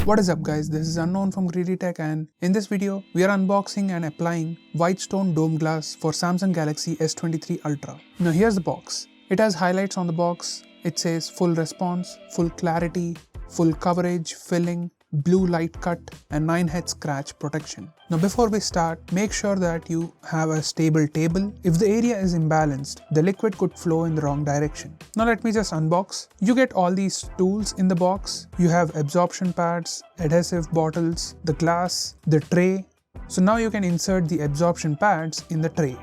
What is up guys, this is Unknown from GreedyTech, and in this video we are unboxing and applying Whitestone dome glass for Samsung Galaxy S23 Ultra. Now here's the box. It has highlights on the box. It says full response, full clarity, full coverage, filling, blue light cut and 9 head scratch protection. Now before we start, make sure that you have a stable table. If the area is imbalanced, the liquid could flow in the wrong direction. Now let me just unbox. You get all these tools in the box. You have absorption pads, adhesive bottles, the glass, the tray. So now you can insert the absorption pads in the tray.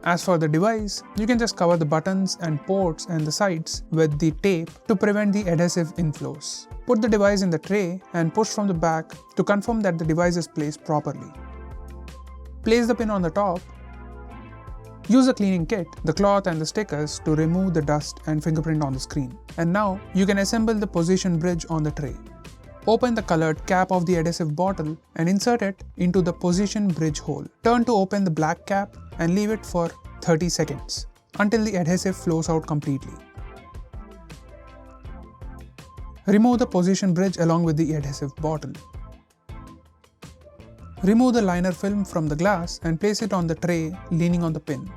As for the device, you can just cover the buttons and ports and the sides with the tape to prevent the adhesive inflows. Put the device in the tray and push from the back to confirm that the device is placed properly. Place the pin on the top. Use a cleaning kit, the cloth and the stickers to remove the dust and fingerprint on the screen. And now you can assemble the position bridge on the tray. Open the colored cap of the adhesive bottle and insert it into the position bridge hole. Turn to open the black cap and leave it for 30 seconds until the adhesive flows out completely. Remove the position bridge along with the adhesive bottle. Remove the liner film from the glass and place it on the tray leaning on the pin.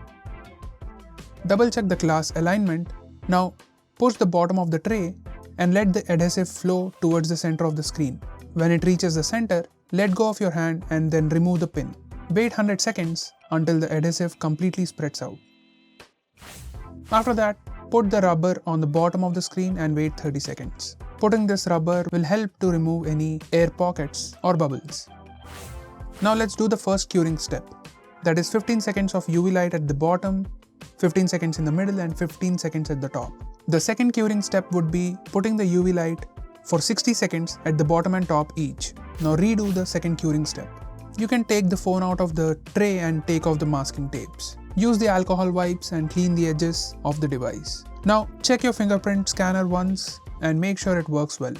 Double check the glass alignment. Now push the bottom of the tray and let the adhesive flow towards the center of the screen. When it reaches the center, let go of your hand and then remove the pin. Wait 100 seconds until the adhesive completely spreads out. After that, put the rubber on the bottom of the screen and wait 30 seconds. Putting this rubber will help to remove any air pockets or bubbles. Now let's do the first curing step. That is 15 seconds of UV light at the bottom, 15 seconds in the middle and 15 seconds at the top. The second curing step would be putting the UV light for 60 seconds at the bottom and top each. Now redo the second curing step. You can take the phone out of the tray and take off the masking tapes. Use the alcohol wipes and clean the edges of the device. Now check your fingerprint scanner once and make sure it works well.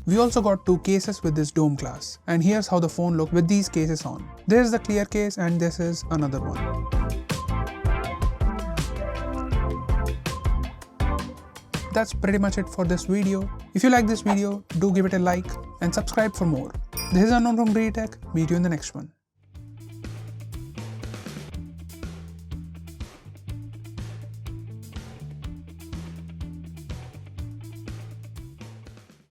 We also got two cases with this dome glass, and here's how the phone looks with these cases on. This is the clear case and this is another one. That's pretty much it for this video. If you like this video, do give it a like and subscribe for more. This is Unknown from GreedyTech. Meet you in the next one.